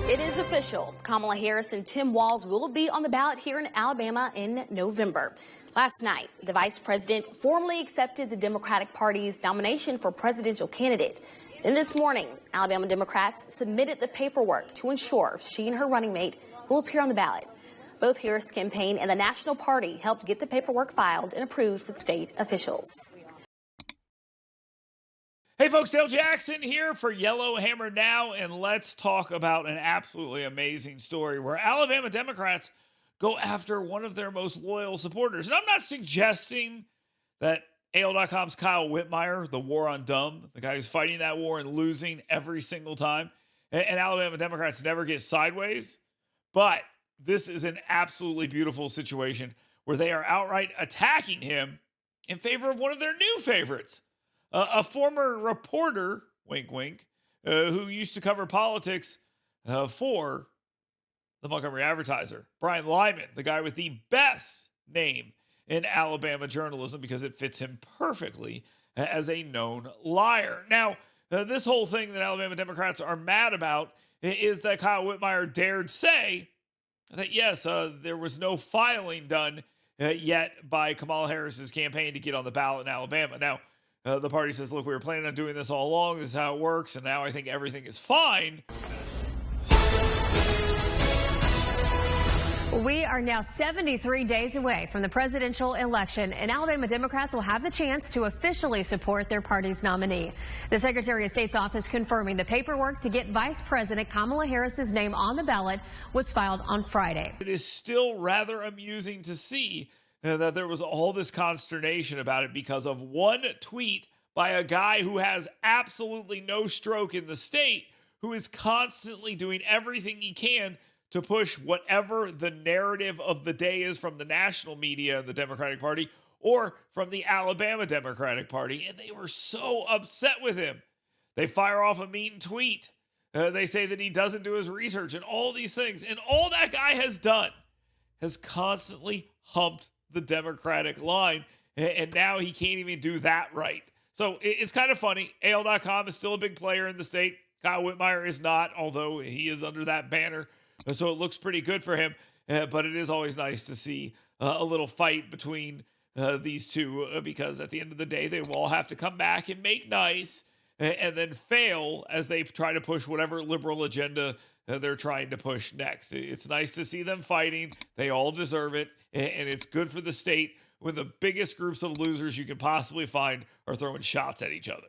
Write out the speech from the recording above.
It is official. Kamala Harris and Tim Walz will be on the ballot here in Alabama in November. Last night, the vice president formally accepted the Democratic Party's nomination for presidential candidate. And this morning, Alabama Democrats submitted the paperwork to ensure she and her running mate will appear on the ballot. Both Harris' campaign and the National Party helped get the paperwork filed and approved with state officials. Hey folks, Dale Jackson here for Yellowhammer Now, and let's talk about an absolutely amazing story where Alabama Democrats go after one of their most loyal supporters. And I'm not suggesting that aldotcom's Kyle Whitmire, the war on dumb, the guy who's fighting that war and losing every single time, and Alabama Democrats never get sideways, but this is an absolutely beautiful situation where they are outright attacking him in favor of one of their new favorites. A former reporter, wink, wink, who used to cover politics for the Montgomery Advertiser, Brian Lyman, the guy with the best name in Alabama journalism because it fits him perfectly as a known liar. Now, this whole thing that Alabama Democrats are mad about is that Kyle Whitmire dared say that, yes, there was no filing done yet by Kamala Harris's campaign to get on the ballot in Alabama. Now, the party says, look, we were planning on doing this all along. This is how it works. And now I think everything is fine. We are now 73 days away from the presidential election, and Alabama Democrats will have the chance to officially support their party's nominee. The Secretary of State's office confirming the paperwork to get Vice President Kamala Harris's name on the ballot was filed on Friday. It is still rather amusing to see that there was all this consternation about it because of one tweet by a guy who has absolutely no stroke in the state, who is constantly doing everything he can to push whatever the narrative of the day is from the national media and the Democratic Party or from the Alabama Democratic Party. And they were so upset with him. They fire off a mean tweet. They say that he doesn't do his research and all these things. And all that guy has done has constantly humped the Democratic line, and now he can't even do that right. So it's kind of funny. AL.com is still a big player in the state. Kyle Whitmire is not, although he is under that banner, so it looks pretty good for him. But it is always nice to see a little fight between these two because at the end of the day, they will all have to come back and make nice and then fail as they try to push whatever liberal agenda they're trying to push next. It's nice to see them fighting. They all deserve it, and it's good for the state when the biggest groups of losers you can possibly find are throwing shots at each other.